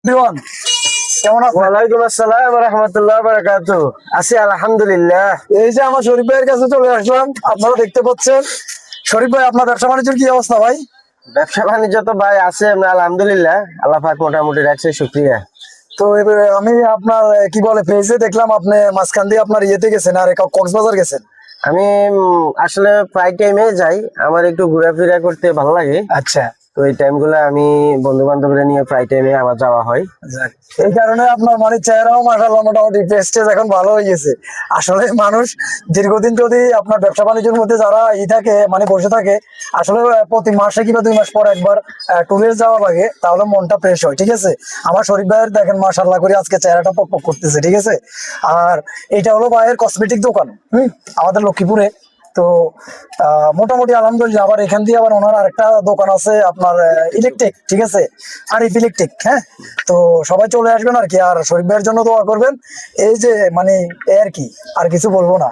দিওয়ান কেমন আছেন? ওয়ালাইকুম আসসালাম ওয়া রাহমাতুল্লাহি ওয়া বারাকাতুহু। আছি আলহামদুলিল্লাহ। এই যে আমার শরীফ ভাইয়ের কাছে চলে আসলাম, আপনারা দেখতে পাচ্ছেন। শরীফ ভাই, আপনার ব্যবসা বাণিজ্যের কি অবস্থা ভাই? ব্যবসা বাণিজ্য তো ভাই আছে আমরা আলহামদুলিল্লাহ, আল্লাহ পাক মোটামুটি রাখছে, শুকরিয়া। তো এবার আমি আপনার কি বলে পেজে দেখলাম আপনি মাঝখান দিয়ে আপনার ইয়েতে গেছেন আর কক্সবাজার গেছেন। আমি আসলে প্রায় টাইমে যাই, আমার একটু ঘোরাফেরা করতে ভালো লাগে। আচ্ছা, তো এই টাইম গুলো আমি বন্ধু বান্ধবরা নিয়ে প্রায় টাইমে আমার যাওয়া হয়। যাক। এই কারণে আপনার মানে চেহারাও মাশাআল্লাহ মোটামুটি প্রেস্টেজ এখন ভালো হয়ে গেছে। আসলে মানুষ দীর্ঘদিন যদি আপনার ব্যবসা বাণিজ্যের মধ্যে যারা থাকে মানে বসে থাকে, আসলে প্রতি মাসে কিংবা 2 মাস পর একবার ট্যুরে যাওয়া লাগে, তাহলে মনটা ফ্রেশ হয়। ঠিক আছে, আমার শরীফ ভাইয়ের দেখেন মাশাআল্লাহ করে আজকে চেহারাটা পকপক করতেছে। ঠিক আছে, আর এটা হলো ভাইয়ের কসমেটিক দোকান আমাদের লক্ষ্মীপুরে। তো মোটামুটি আলহামদুলিল্লাহ। আবার এখান দিয়ে আবার ওনার আরেকটা দোকান আছে আপনার ইলেকট্রিক। ঠিক আছে, আরিফ ইলেকট্রিক। হ্যাঁ, তো সবাই চলে আসবেন আর কি, আর শরীফ ভাইয়ের জন্য দোয়া করবেন। এই যে মানে এই আর কি, আর কিছু বলবো না।